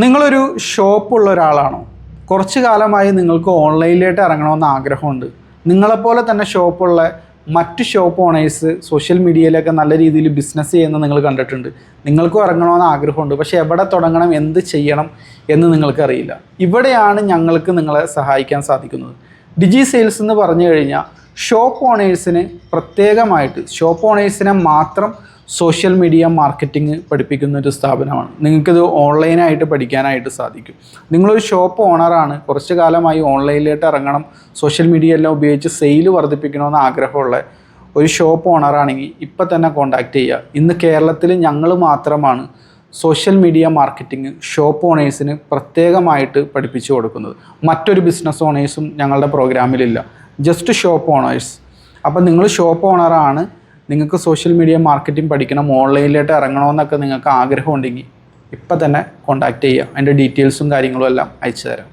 നിങ്ങളൊരു ഷോപ്പുള്ള ഒരാളാണോ? കുറച്ച് കാലമായി നിങ്ങൾക്ക് ഓൺലൈനിലേക്ക് ഇറങ്ങണമെന്ന് ആഗ്രഹമുണ്ട്. നിങ്ങളെപ്പോലെ തന്നെ ഷോപ്പുള്ള മറ്റ് ഷോപ്പ് ഓണേഴ്സ് സോഷ്യൽ മീഡിയയിലൊക്കെ നല്ല രീതിയിൽ ബിസിനസ് ചെയ്യുന്നത് നിങ്ങൾ കണ്ടിട്ടുണ്ട്. നിങ്ങൾക്കും ഇറങ്ങണമെന്ന് ആഗ്രഹമുണ്ട്, പക്ഷേ എവിടെ തുടങ്ങണം, എന്ത് ചെയ്യണം എന്ന് നിങ്ങൾക്കറിയില്ല. ഇവിടെയാണ് ഞങ്ങൾക്ക് നിങ്ങളെ സഹായിക്കാൻ സാധിക്കുന്നത്. ഡിജി സെയിൽസ് എന്ന് പറഞ്ഞു കഴിഞ്ഞാൽ ഷോപ്പ് ഓണേഴ്സിന് പ്രത്യേകമായിട്ട് ഷോപ്പ് ഓണേഴ്സിനെ മാത്രം സോഷ്യൽ മീഡിയ മാർക്കറ്റിംഗ് പഠിപ്പിക്കുന്ന ഒരു സ്ഥാപനമാണ്. നിങ്ങൾക്കിത് ഓൺലൈനായിട്ട് പഠിക്കാനായിട്ട് സാധിക്കും. നിങ്ങളൊരു ഷോപ്പ് ഓണറാണ്, കുറച്ച് കാലമായി ഓൺലൈനിലേക്ക് ഇറങ്ങണം, സോഷ്യൽ മീഡിയ എല്ലാം ഉപയോഗിച്ച് സെയിൽ വർദ്ധിപ്പിക്കണമെന്ന് ആഗ്രഹമുള്ള ഒരു ഷോപ്പ് ഓണറാണെങ്കിൽ ഇപ്പം തന്നെ കോൺടാക്റ്റ് ചെയ്യുക. ഇന്ന് കേരളത്തിൽ ഞങ്ങൾ മാത്രമാണ് സോഷ്യൽ മീഡിയ മാർക്കറ്റിംഗ് ഷോപ്പ് ഓണേഴ്സിന് പ്രത്യേകമായിട്ട് പഠിപ്പിച്ചു കൊടുക്കുന്നത്. മറ്റൊരു ബിസിനസ് ഓണേഴ്സും ഞങ്ങളുടെ പ്രോഗ്രാമിലില്ല, ജസ്റ്റ് ഷോപ്പ് ഓണേഴ്സ്. അപ്പം നിങ്ങൾ ഷോപ്പ് ഓണറാണ്, നിങ്ങൾക്ക് സോഷ്യൽ മീഡിയ മാർക്കറ്റിംഗ് പഠിക്കണം, ഓൺലൈനിലേക്ക് ഇറങ്ങണമെന്നൊക്കെ നിങ്ങൾക്ക് ആഗ്രഹമുണ്ടെങ്കിൽ ഇപ്പം തന്നെ കോൺടാക്റ്റ് ചെയ്യുക. അതിൻ്റെ ഡീറ്റെയിൽസും കാര്യങ്ങളും എല്ലാം അയച്ചു തരാം.